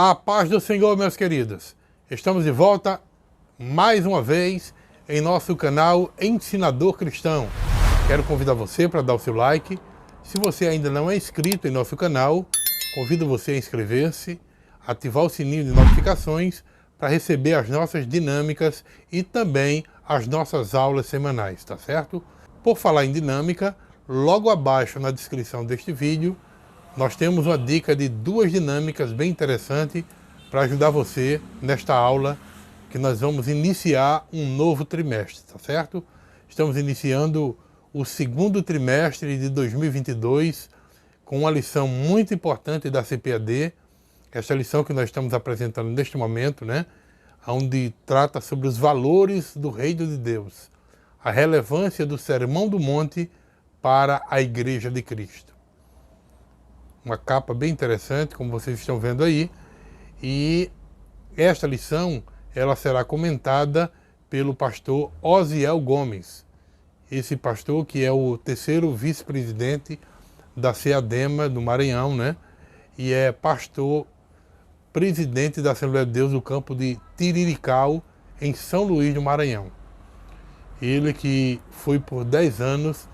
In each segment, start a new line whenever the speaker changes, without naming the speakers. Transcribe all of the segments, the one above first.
A paz do Senhor, meus queridos. Estamos de volta mais uma vez em nosso canal Ensinador Cristão. Quero convidar você para dar o seu like. Se você ainda não é inscrito em nosso canal, convido você a inscrever-se, ativar o sininho de notificações para receber as nossas dinâmicas e também as nossas aulas semanais, tá certo? Por falar em dinâmica, logo abaixo na descrição deste vídeo, nós temos uma dica de duas dinâmicas bem interessantes para ajudar você nesta aula que nós vamos iniciar um novo trimestre, tá certo? Estamos iniciando o segundo trimestre de 2022 com uma lição muito importante da CPAD, esta lição que nós estamos apresentando neste momento, né? Onde trata sobre os valores do Reino de Deus, a relevância do Sermão do Monte para a Igreja de Cristo. Uma capa bem interessante, como vocês estão vendo aí, e esta lição ela será comentada pelo pastor Osiel Gomes, esse pastor que é o terceiro vice-presidente da CEADEMA do Maranhão, né? E é pastor presidente da Assembleia de Deus do campo de Tiriricau, em São Luís do Maranhão. Ele que foi por 10 anos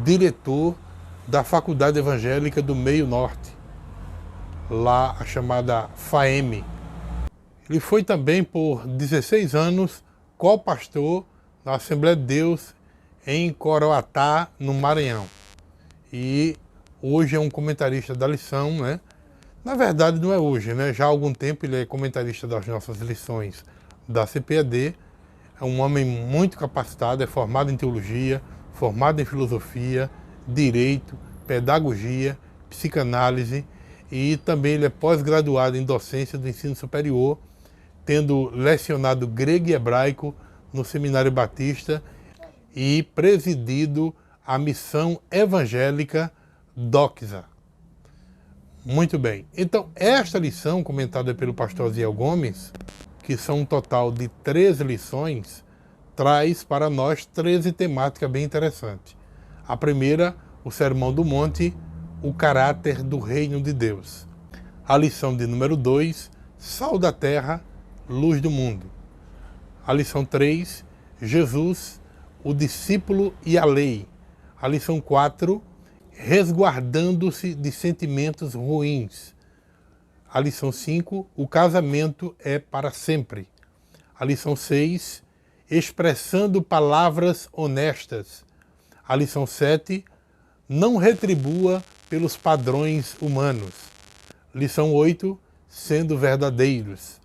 diretor da Faculdade Evangélica do Meio Norte, lá a chamada FAEM. Ele foi também por 16 anos co-pastor da Assembleia de Deus em Coroatá, no Maranhão. E hoje é um comentarista da lição, né? Na verdade não é hoje, né? Já há algum tempo ele é comentarista das nossas lições da CPAD. É um homem muito capacitado, é formado em teologia, formado em filosofia, direito, pedagogia, psicanálise, e também ele é pós-graduado em docência do ensino superior, tendo lecionado grego e hebraico no Seminário Batista e presidido a missão evangélica Doxa. Muito bem. Então, esta lição comentada pelo pastor Osiel Gomes, que são um total de 13 lições, traz para nós 13 temáticas bem interessantes. A primeira, o Sermão do Monte, o caráter do Reino de Deus. A lição de número 2, Sal da Terra, Luz do Mundo. A lição 3, Jesus, o discípulo e a lei. A lição 4, resguardando-se de sentimentos ruins. A lição 5, o casamento é para sempre. A lição 6, expressando palavras honestas. A lição 7, não retribua pelos padrões humanos. Lição 8, sendo verdadeiros.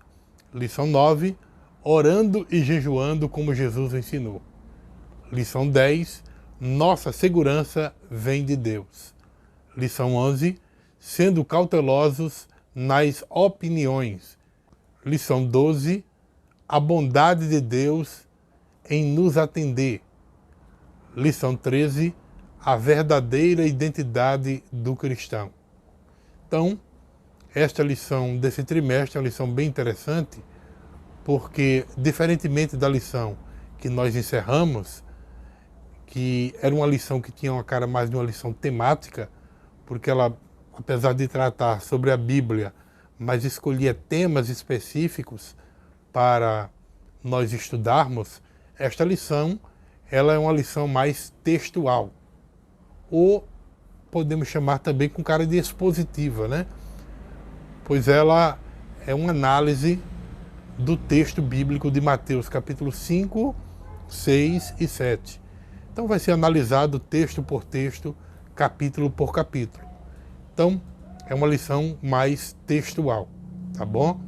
Lição 9, orando e jejuando como Jesus ensinou. Lição 10, nossa segurança vem de Deus. Lição 11, sendo cautelosos nas opiniões. Lição 12, a bondade de Deus em nos atender. Lição 13, a verdadeira identidade do cristão. Então, esta lição desse trimestre é uma lição bem interessante, porque, diferentemente da lição que nós encerramos, que era uma lição que tinha uma cara mais de uma lição temática, porque ela, apesar de tratar sobre a Bíblia, mas escolhia temas específicos para nós estudarmos, esta lição ela é uma lição mais textual, ou podemos chamar também com cara de expositiva, né? Pois ela é uma análise do texto bíblico de Mateus, capítulo 5, 6 e 7. Então vai ser analisado texto por texto, capítulo por capítulo. Então é uma lição mais textual, tá bom?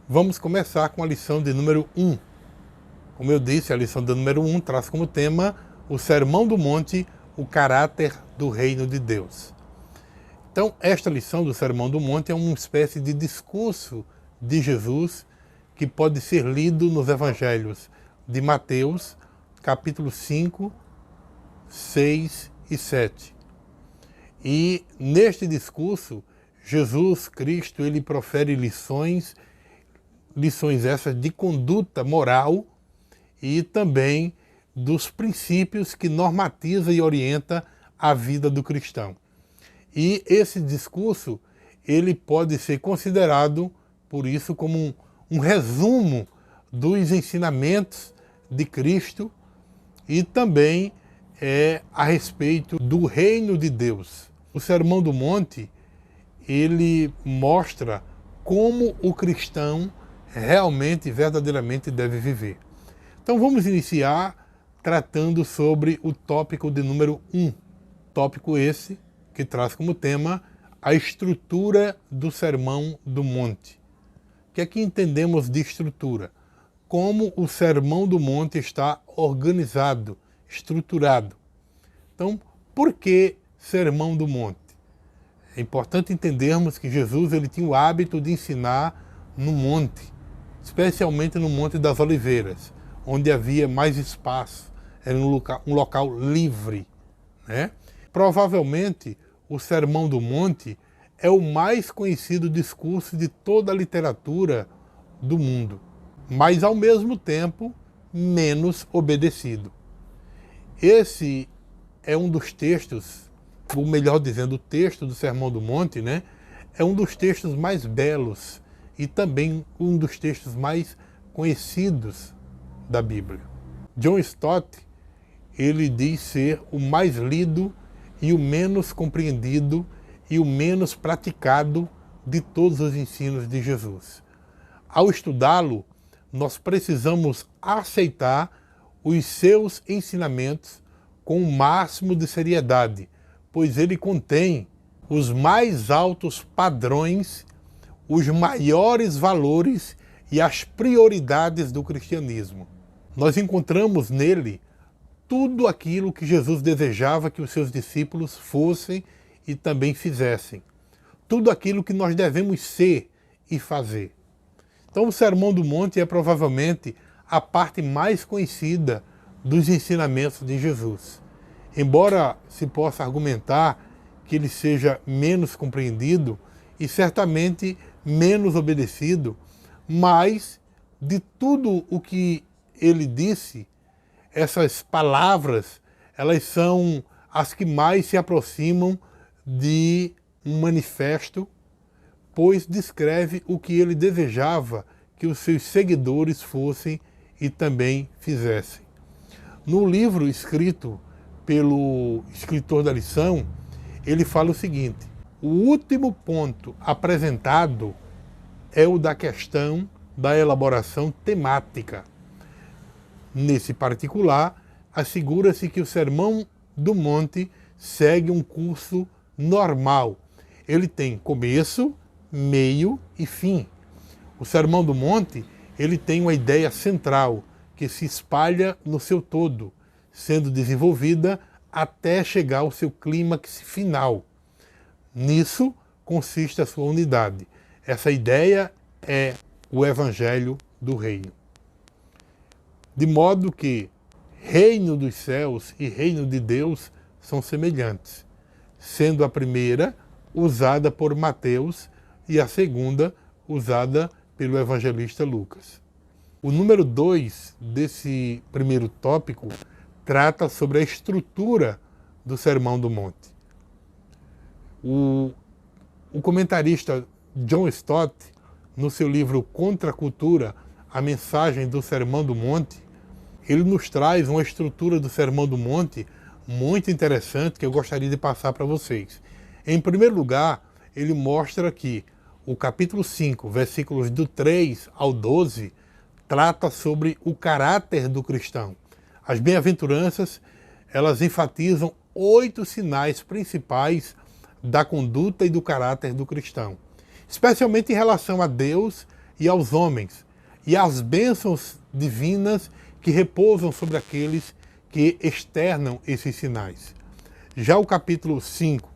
Vamos começar com a lição de número 1. Como eu disse, a lição de número 1 traz como tema o Sermão do Monte, o caráter do Reino de Deus. Então, esta lição do Sermão do Monte é uma espécie de discurso de Jesus que pode ser lido nos evangelhos de Mateus, capítulo 5, 6 e 7. E neste discurso, Jesus Cristo ele profere lições essas de conduta moral e também dos princípios que normatiza e orienta a vida do cristão. E esse discurso ele pode ser considerado por isso como um resumo dos ensinamentos de Cristo e também a respeito do reino de Deus. O Sermão do Monte, ele mostra como o cristão realmente, verdadeiramente deve viver. Então vamos iniciar tratando sobre o tópico de número 1. Tópico esse que traz como tema a estrutura do Sermão do Monte. O que é que entendemos de estrutura? Como o Sermão do Monte está organizado, estruturado. Então, por que Sermão do Monte? É importante entendermos que Jesus ele tinha o hábito de ensinar no monte, especialmente no Monte das Oliveiras, onde havia mais espaço, era um local livre, né? Provavelmente, o Sermão do Monte é o mais conhecido discurso de toda a literatura do mundo, mas, ao mesmo tempo, menos obedecido. Esse é um dos textos, ou melhor dizendo, o texto do Sermão do Monte, né? É um dos textos mais belos e também um dos textos mais conhecidos da Bíblia. John Stott, ele diz ser o mais lido e o menos compreendido e o menos praticado de todos os ensinos de Jesus. Ao estudá-lo, nós precisamos aceitar os seus ensinamentos com o máximo de seriedade, pois ele contém os mais altos padrões, os maiores valores e as prioridades do cristianismo. Nós encontramos nele tudo aquilo que Jesus desejava que os seus discípulos fossem e também fizessem. Tudo aquilo que nós devemos ser e fazer. Então o Sermão do Monte é provavelmente a parte mais conhecida dos ensinamentos de Jesus. Embora se possa argumentar que ele seja menos compreendido e certamente menos obedecido, mas de tudo o que ele disse, essas palavras, elas são as que mais se aproximam de um manifesto, pois descreve o que ele desejava que os seus seguidores fossem e também fizessem. No livro escrito pelo escritor da lição, ele fala o seguinte: o último ponto apresentado é o da questão da elaboração temática. Nesse particular, assegura-se que o Sermão do Monte segue um curso normal. Ele tem começo, meio e fim. O Sermão do Monte, ele tem uma ideia central que se espalha no seu todo, sendo desenvolvida até chegar ao seu clímax final. Nisso consiste a sua unidade. Essa ideia é o Evangelho do Reino. De modo que reino dos céus e reino de Deus são semelhantes, sendo a primeira usada por Mateus e a segunda usada pelo evangelista Lucas. O número 2 desse primeiro tópico trata sobre a estrutura do Sermão do Monte. O comentarista John Stott, no seu livro Contra a Cultura, a mensagem do Sermão do Monte, ele nos traz uma estrutura do Sermão do Monte muito interessante que eu gostaria de passar para vocês. Em primeiro lugar, ele mostra que o capítulo 5, versículos do 3 ao 12, trata sobre o caráter do cristão. As bem-aventuranças, elas enfatizam 8 sinais principais da conduta e do caráter do cristão, especialmente em relação a Deus e aos homens, e às bênçãos divinas que repousam sobre aqueles que externam esses sinais. Já o capítulo 5,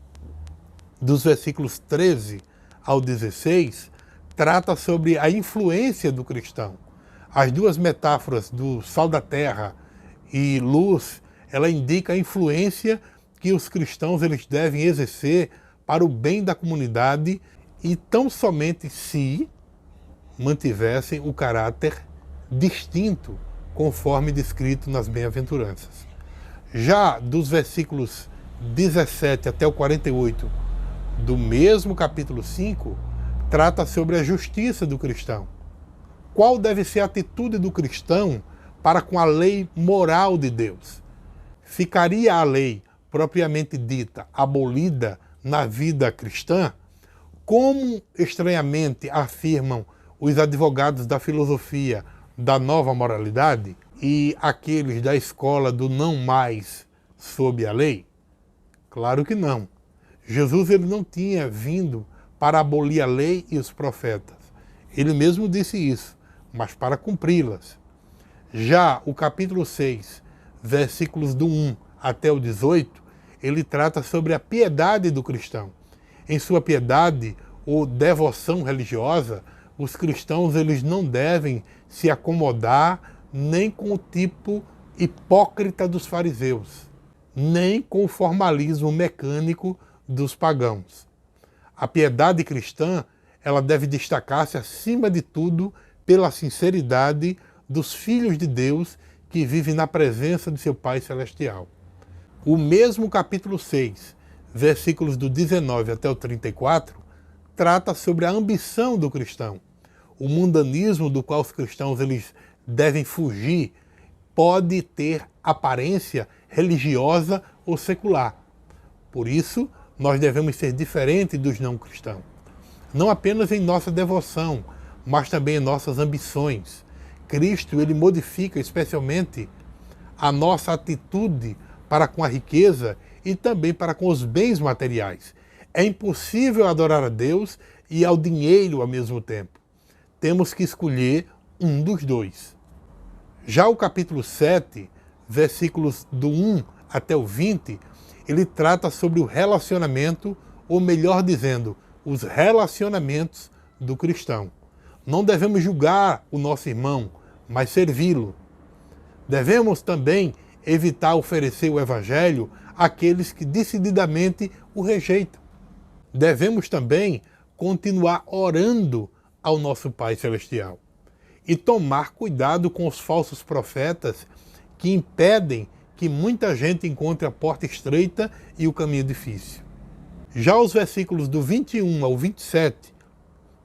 dos versículos 13 ao 16, trata sobre a influência do cristão. As duas metáforas do sal da terra e luz, ela indica a influência que os cristãos eles devem exercer para o bem da comunidade e tão somente se mantivessem o caráter distinto conforme descrito nas bem-aventuranças. Já dos versículos 17 até o 48 do mesmo capítulo 5, trata sobre a justiça do cristão. Qual deve ser a atitude do cristão para com a lei moral de Deus? Ficaria a lei propriamente dita abolida na vida cristã? Como estranhamente afirmam os advogados da filosofia da nova moralidade e aqueles da escola do não mais sob a lei? Claro que não. Jesus ele não tinha vindo para abolir a lei e os profetas. Ele mesmo disse isso, mas para cumpri-las. Já o capítulo 6, versículos do 1 até o 18, ele trata sobre a piedade do cristão. Em sua piedade ou devoção religiosa, os cristãos eles não devem se acomodar nem com o tipo hipócrita dos fariseus, nem com o formalismo mecânico dos pagãos. A piedade cristã, ela deve destacar-se acima de tudo pela sinceridade dos filhos de Deus que vivem na presença de seu Pai Celestial. O mesmo capítulo 6, versículos do 19 até o 34, trata sobre a ambição do cristão. O mundanismo do qual os cristãos eles devem fugir pode ter aparência religiosa ou secular. Por isso, nós devemos ser diferentes dos não cristãos. Não apenas em nossa devoção, mas também em nossas ambições. Cristo ele modifica especialmente a nossa atitude para com a riqueza e também para com os bens materiais. É impossível adorar a Deus e ao dinheiro ao mesmo tempo. Temos que escolher um dos dois. Já o capítulo 7, versículos do 1 até o 20, ele trata sobre o relacionamento, ou melhor dizendo, os relacionamentos do cristão. Não devemos julgar o nosso irmão, mas servi-lo. Devemos também evitar oferecer o evangelho àqueles que decididamente o rejeitam. Devemos também continuar orando ao nosso Pai Celestial e tomar cuidado com os falsos profetas que impedem que muita gente encontre a porta estreita e o caminho difícil. Já os versículos do 21 ao 27,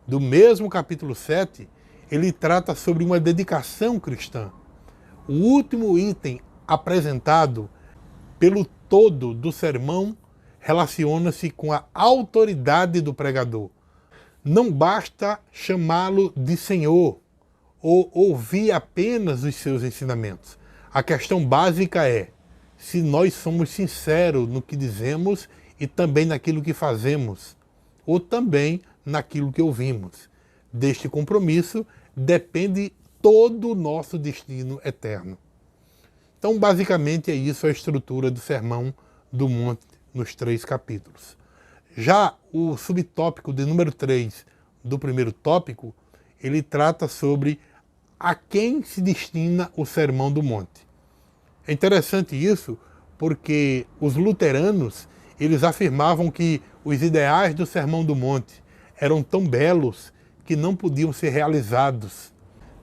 do mesmo capítulo 7, ele trata sobre uma dedicação cristã. O último item apresentado pelo todo do sermão relaciona-se com a autoridade do pregador. Não basta chamá-lo de Senhor ou ouvir apenas os seus ensinamentos. A questão básica é se nós somos sinceros no que dizemos e também naquilo que fazemos, ou também naquilo que ouvimos. Deste compromisso depende todo o nosso destino eterno. Então, basicamente, é isso a estrutura do Sermão do Monte nos 3 capítulos. Já o subtópico de número 3 do primeiro tópico, ele trata sobre a quem se destina o Sermão do Monte. É interessante isso porque os luteranos eles afirmavam que os ideais do Sermão do Monte eram tão belos que não podiam ser realizados,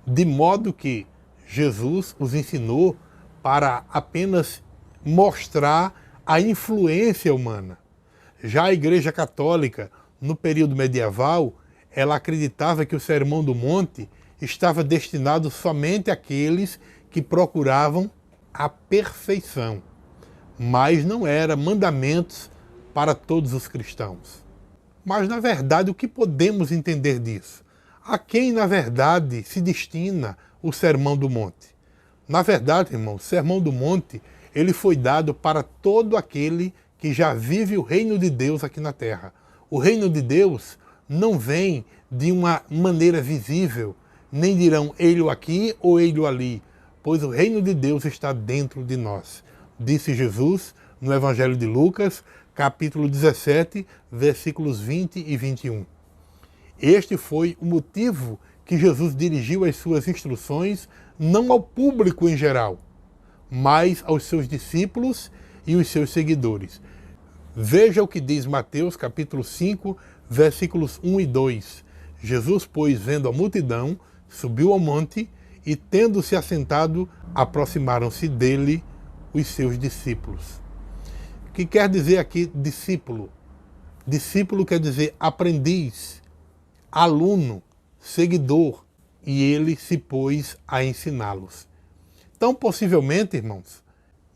de modo que Jesus os ensinou para apenas mostrar a influência humana. Já a Igreja Católica, no período medieval, ela acreditava que o Sermão do Monte estava destinado somente àqueles que procuravam a perfeição, mas não era mandamentos para todos os cristãos. Mas, na verdade, o que podemos entender disso? A quem, na verdade, se destina o Sermão do Monte? Na verdade, irmão, o Sermão do Monte ele foi dado para todo aquele que já vive o reino de Deus aqui na terra. O reino de Deus não vem de uma maneira visível, nem dirão ele aqui ou ele ali, pois o reino de Deus está dentro de nós. Disse Jesus no Evangelho de Lucas, capítulo 17, versículos 20 e 21. Este foi o motivo que Jesus dirigiu as suas instruções não ao público em geral, mas aos seus discípulos e os seus seguidores. Veja o que diz Mateus, capítulo 5, versículos 1 e 2. Jesus, pois, vendo a multidão, subiu ao monte e, tendo-se assentado, aproximaram-se dele os seus discípulos. O que quer dizer aqui discípulo? Discípulo quer dizer aprendiz, aluno, seguidor, e ele se pôs a ensiná-los. Então, possivelmente, irmãos,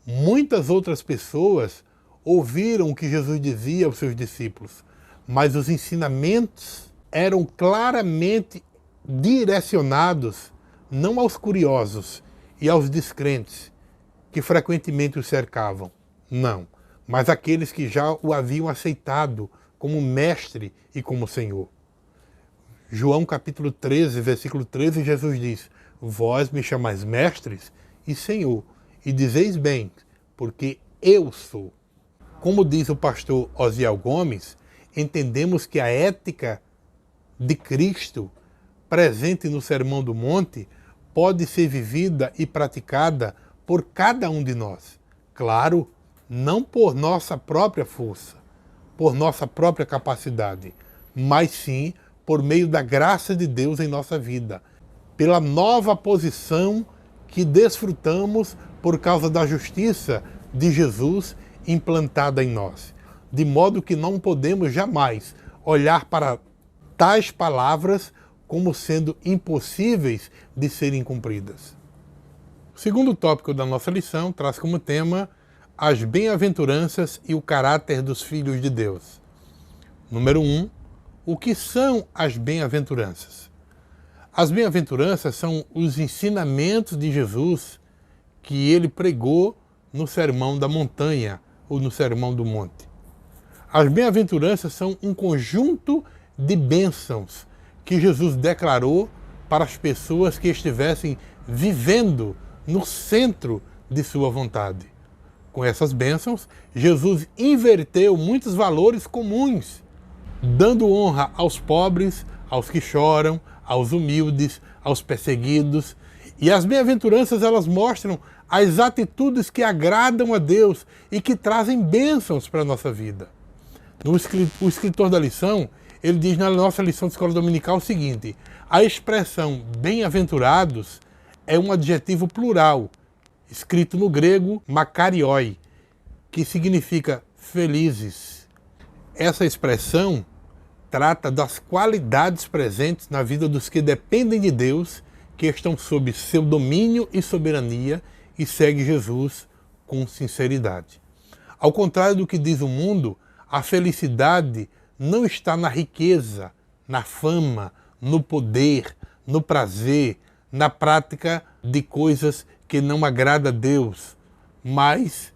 muitas outras pessoas ouviram o que Jesus dizia aos seus discípulos, mas os ensinamentos eram claramente direcionados não aos curiosos e aos descrentes que frequentemente o cercavam, não, mas aqueles que já o haviam aceitado como mestre e como Senhor. João capítulo 13, versículo 13, Jesus diz: vós me chamais mestres e Senhor, e dizeis bem, porque eu sou. Como diz o pastor Osiel Gomes, entendemos que a ética de Cristo, presente no Sermão do Monte, pode ser vivida e praticada por cada um de nós. Claro, não por nossa própria força, por nossa própria capacidade, mas sim por meio da graça de Deus em nossa vida, pela nova posição que desfrutamos por causa da justiça de Jesus implantada em nós. De modo que não podemos jamais olhar para tais palavras como sendo impossíveis de serem cumpridas. O segundo tópico da nossa lição traz como tema as bem-aventuranças e o caráter dos filhos de Deus. Número 1. O que são as bem-aventuranças? As bem-aventuranças são os ensinamentos de Jesus que ele pregou no Sermão da Montanha ou no Sermão do Monte. As bem-aventuranças são um conjunto de bênçãos que Jesus declarou para as pessoas que estivessem vivendo no centro de sua vontade. Com essas bênçãos, Jesus inverteu muitos valores comuns, dando honra aos pobres, aos que choram, aos humildes, aos perseguidos. E as bem-aventuranças, elas mostram as atitudes que agradam a Deus e que trazem bênçãos para a nossa vida. O escritor da lição, ele diz na nossa lição de escola dominical o seguinte: a expressão bem-aventurados é um adjetivo plural, escrito no grego makarioi, que significa felizes. Essa expressão trata das qualidades presentes na vida dos que dependem de Deus, que estão sob seu domínio e soberania e seguem Jesus com sinceridade. Ao contrário do que diz o mundo, a felicidade não está na riqueza, na fama, no poder, no prazer, na prática de coisas que não agradam a Deus, mas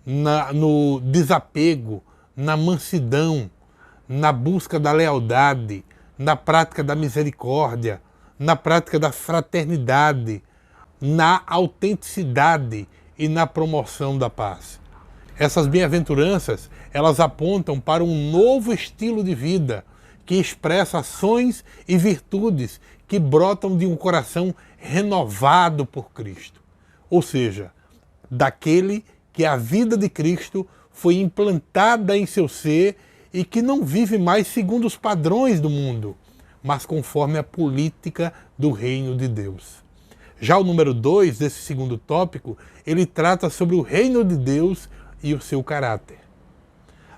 no desapego, na mansidão, na busca da lealdade, na prática da misericórdia, na prática da fraternidade, na autenticidade e na promoção da paz. Essas bem-aventuranças, elas apontam para um novo estilo de vida que expressa ações e virtudes que brotam de um coração renovado por Cristo. Ou seja, daquele que a vida de Cristo foi implantada em seu ser e que não vive mais segundo os padrões do mundo, mas conforme a política do reino de Deus. Já o número 2 desse segundo tópico, ele trata sobre o reino de Deus e o seu caráter.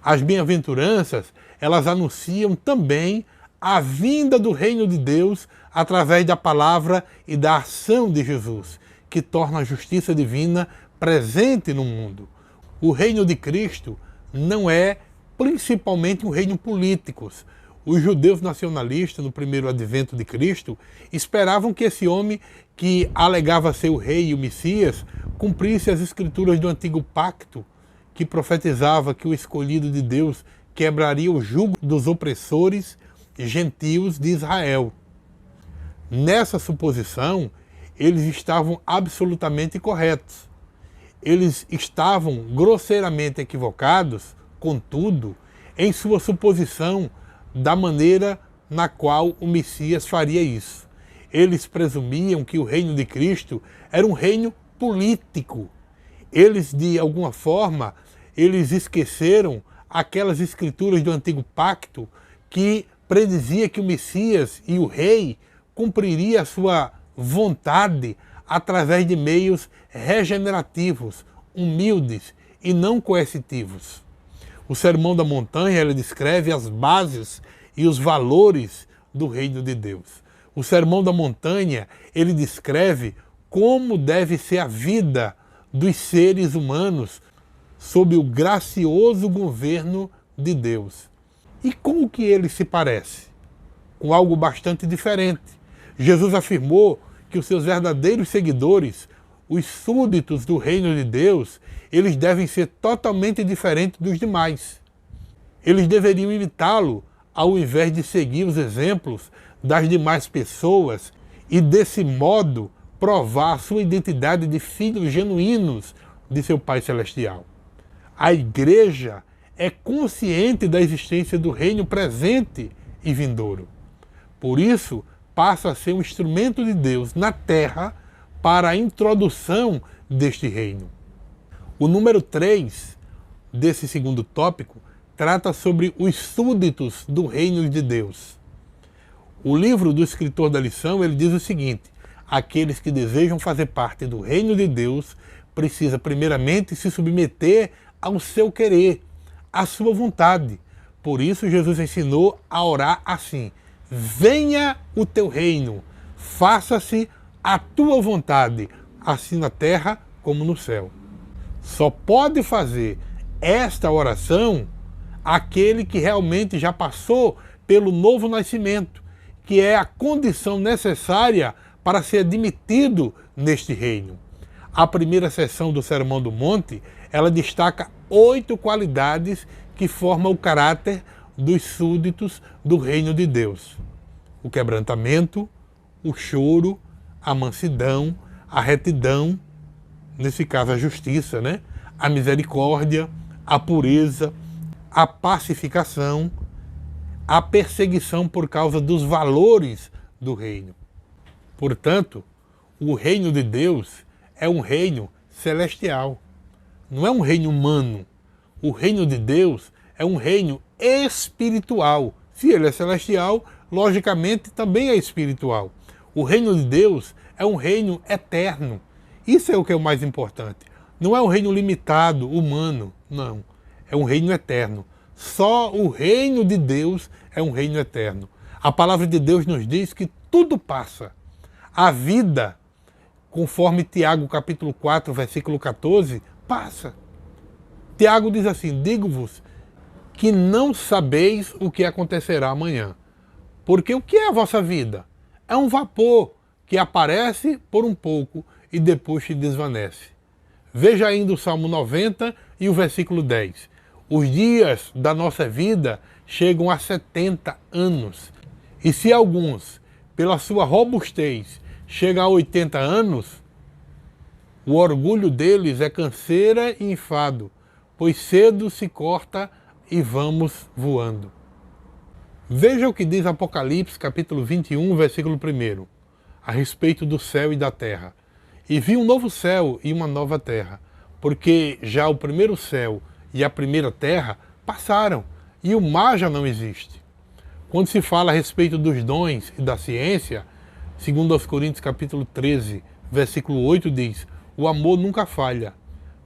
As bem-aventuranças, elas anunciam também a vinda do reino de Deus através da palavra e da ação de Jesus, que torna a justiça divina presente no mundo. O reino de Cristo não é principalmente um reino político. Os judeus nacionalistas, no primeiro advento de Cristo, esperavam que esse homem, que alegava ser o rei e o Messias, cumprisse as escrituras do antigo pacto, que profetizava que o escolhido de Deus quebraria o jugo dos opressores gentios de Israel. Nessa suposição, eles estavam absolutamente corretos. Eles estavam grosseiramente equivocados, contudo, em sua suposição da maneira na qual o Messias faria isso. Eles presumiam que o reino de Cristo era um reino político. Eles, de alguma forma, eles esqueceram aquelas escrituras do antigo pacto que predizia que o Messias e o rei cumpriria a sua vontade através de meios regenerativos, humildes e não coercitivos. O Sermão da Montanha, ele descreve as bases e os valores do reino de Deus. O Sermão da Montanha, ele descreve como deve ser a vida dos seres humanos sob o gracioso governo de Deus. E com o que ele se parece? Com algo bastante diferente. Jesus afirmou que os seus verdadeiros seguidores, os súditos do reino de Deus, eles devem ser totalmente diferentes dos demais. Eles deveriam imitá-lo ao invés de seguir os exemplos das demais pessoas e, desse modo, provar a sua identidade de filhos genuínos de seu Pai Celestial. A igreja é consciente da existência do reino presente e vindouro. Por isso, passa a ser um instrumento de Deus na terra para a introdução deste reino. O número 3 desse segundo tópico trata sobre os súditos do reino de Deus. O livro do escritor da lição, ele diz o seguinte: aqueles que desejam fazer parte do reino de Deus precisam primeiramente se submeter ao seu querer, à sua vontade. Por isso Jesus ensinou a orar assim: venha o teu reino, faça-se a tua vontade, assim na terra como no céu. Só pode fazer esta oração aquele que realmente já passou pelo novo nascimento, que é a condição necessária para ser admitido neste reino. A primeira seção do Sermão do Monte, ela destaca 8 qualidades que formam o caráter dos súditos do reino de Deus: o quebrantamento, o choro, a mansidão, a retidão, nesse caso a justiça, né? A misericórdia, a pureza, a pacificação, a perseguição por causa dos valores do reino. Portanto, o reino de Deus é um reino celestial, não é um reino humano. O reino de Deus é um reino espiritual. Se ele é celestial, logicamente também é espiritual. O reino de Deus é um reino eterno. Isso é o que é o mais importante. Não é um reino limitado, humano, não. É um reino eterno. Só o reino de Deus é um reino eterno. A palavra de Deus nos diz que tudo passa. A vida, conforme Tiago capítulo 4, versículo 14, passa. Tiago diz assim: digo-vos que não sabeis o que acontecerá amanhã. Porque o que é a vossa vida? É um vapor que aparece por um pouco e depois se desvanece. Veja ainda o Salmo 90 e o versículo 10. Os dias da nossa vida chegam a 70 anos. E se alguns, pela sua robustez, chegam a 80 anos, o orgulho deles é canseira e enfado, pois cedo se corta e vamos voando. Veja o que diz Apocalipse, capítulo 21, versículo 1, a respeito do céu e da terra. E vi um novo céu e uma nova terra, porque já o primeiro céu e a primeira terra passaram, e o mar já não existe. Quando se fala a respeito dos dons e da ciência, segundo aos Coríntios capítulo 13, versículo 8 diz: o amor nunca falha,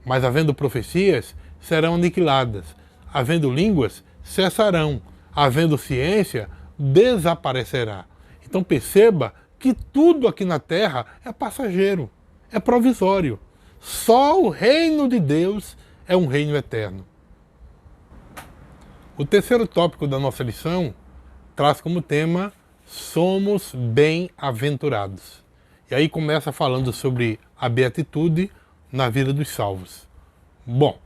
mas havendo profecias, serão aniquiladas, havendo línguas, cessarão, havendo ciência, desaparecerá. Então perceba que tudo aqui na terra é passageiro, é provisório. Só o reino de Deus é um reino eterno. O terceiro tópico da nossa lição traz como tema: somos bem-aventurados. E aí começa falando sobre a beatitude na vida dos salvos. Bom,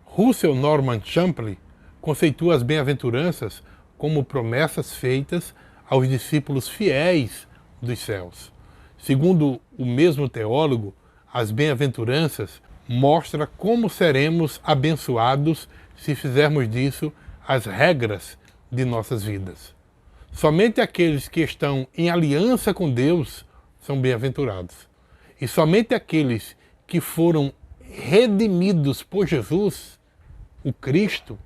Russell Norman Champlin conceitua as bem-aventuranças como promessas feitas aos discípulos fiéis dos céus. Segundo o mesmo teólogo, as bem-aventuranças mostram como seremos abençoados se fizermos disso as regras de nossas vidas. Somente aqueles que estão em aliança com Deus são bem-aventurados. E somente aqueles que foram redimidos por Jesus, o Cristo,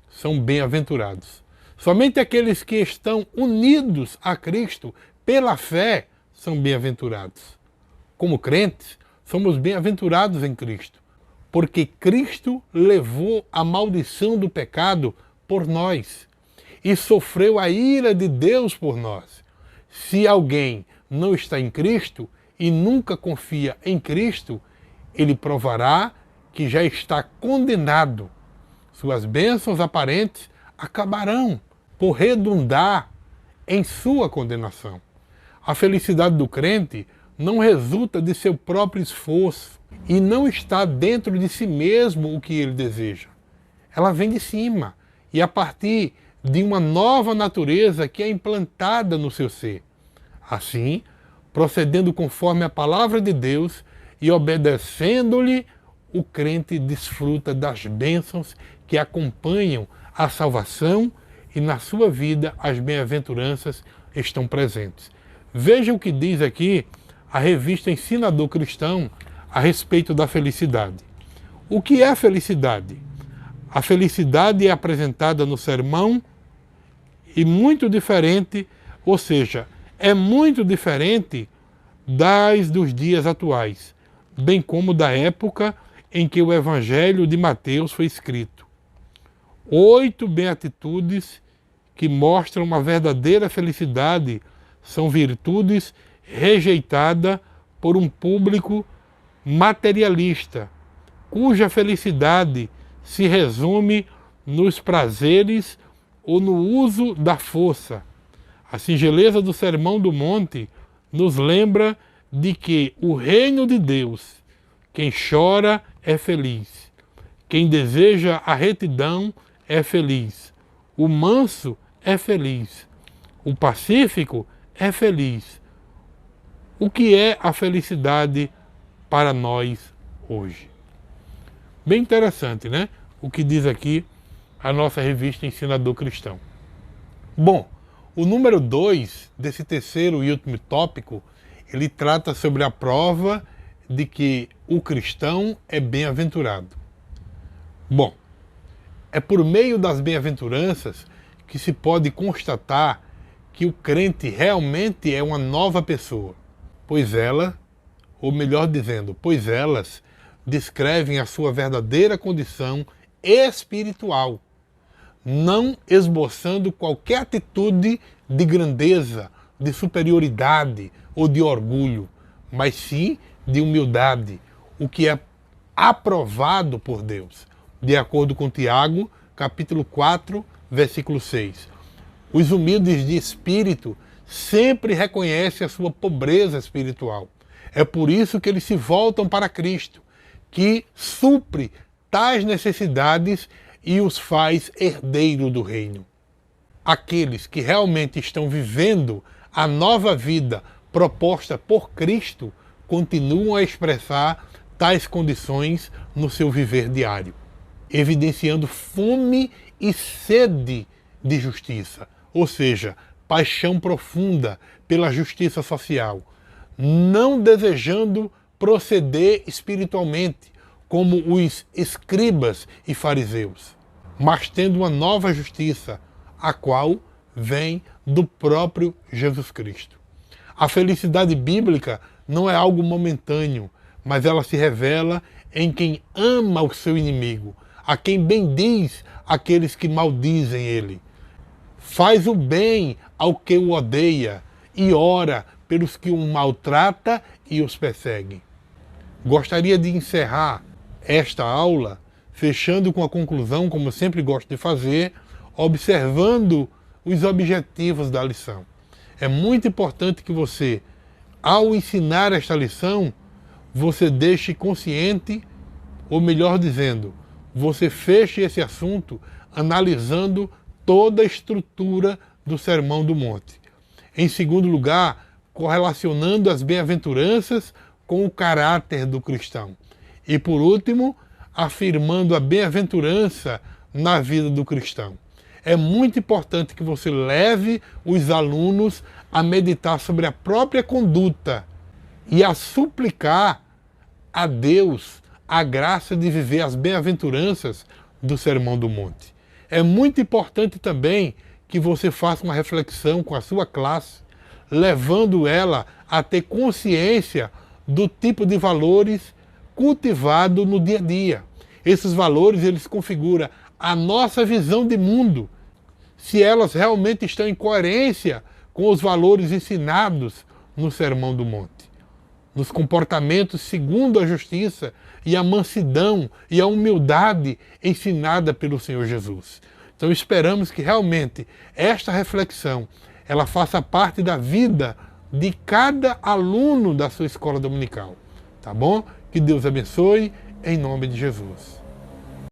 são bem-aventurados. Somente aqueles que estão unidos a Cristo pela fé são bem-aventurados. Como crentes, somos bem-aventurados em Cristo, porque Cristo levou a maldição do pecado por nós. e sofreu a ira de Deus por nós. Se alguém não está em Cristo e nunca confia em Cristo, ele provará que já está condenado. Suas bênçãos aparentes acabarão por redundar em sua condenação. A felicidade do crente não resulta de seu próprio esforço e não está dentro de si mesmo o que ele deseja. Ela vem de cima e a partir de uma nova natureza que é implantada no seu ser. Assim, procedendo conforme a palavra de Deus e obedecendo-lhe, o crente desfruta das bênçãos que acompanham a salvação e na sua vida as bem-aventuranças estão presentes. Veja o que diz aqui a revista Ensinador Cristão a respeito da felicidade. O que é felicidade? A felicidade é apresentada no sermão e muito diferente, ou seja, é muito diferente dos dias atuais, bem como da época em que o Evangelho de Mateus foi escrito. 8 beatitudes que mostram uma verdadeira felicidade são virtudes rejeitadas por um público materialista, cuja felicidade se resume nos prazeres ou no uso da força. A singeleza do Sermão do Monte nos lembra de que o reino de Deus, quem chora é feliz, quem deseja a retidão é feliz, o manso é feliz, o pacífico é feliz. O que é a felicidade para nós hoje? Bem interessante, né? O que diz aqui a nossa revista Ensinador Cristão. Bom, o número 2 desse terceiro e último tópico, ele trata sobre a prova de que o cristão é bem-aventurado. Bom, é por meio das bem-aventuranças que se pode constatar que o crente realmente é uma nova pessoa, pois ela, ou melhor dizendo, pois elas descrevem a sua verdadeira condição espiritual, não esboçando qualquer atitude de grandeza, de superioridade ou de orgulho, mas sim de humildade, o que é aprovado por Deus, de acordo com Tiago, capítulo 4, versículo 6. Os humildes de espírito sempre reconhecem a sua pobreza espiritual. É por isso que eles se voltam para Cristo, que supre tais necessidades e os faz herdeiro do reino. Aqueles que realmente estão vivendo a nova vida proposta por Cristo continuam a expressar tais condições no seu viver diário, evidenciando fome e sede de justiça, ou seja, paixão profunda pela justiça social, não desejando proceder espiritualmente como os escribas e fariseus, mas tendo uma nova justiça, a qual vem do próprio Jesus Cristo. A felicidade bíblica não é algo momentâneo, mas ela se revela em quem ama o seu inimigo, a quem bendiz aqueles que maldizem ele, faz o bem ao que o odeia e ora pelos que o maltrata e os perseguem. Gostaria de encerrar esta aula fechando com a conclusão, como eu sempre gosto de fazer, observando os objetivos da lição. É muito importante que você, ao ensinar esta lição, você deixe consciente, ou melhor dizendo, você feche esse assunto analisando toda a estrutura do Sermão do Monte. Em segundo lugar, correlacionando as bem-aventuranças com o caráter do cristão. E por último, afirmando a bem-aventurança na vida do cristão. É muito importante que você leve os alunos a meditar sobre a própria conduta e a suplicar a Deus a graça de viver as bem-aventuranças do Sermão do Monte. É muito importante também que você faça uma reflexão com a sua classe, levando ela a ter consciência do tipo de valores cultivado no dia a dia. Esses valores, eles configuram a nossa visão de mundo. se elas realmente estão em coerência com os valores ensinados no Sermão do Monte, nos comportamentos segundo a justiça e a mansidão e a humildade ensinada pelo Senhor Jesus. Então esperamos que realmente esta reflexão ela faça parte da vida de cada aluno da sua escola dominical. Tá bom? Que Deus abençoe, em nome de Jesus.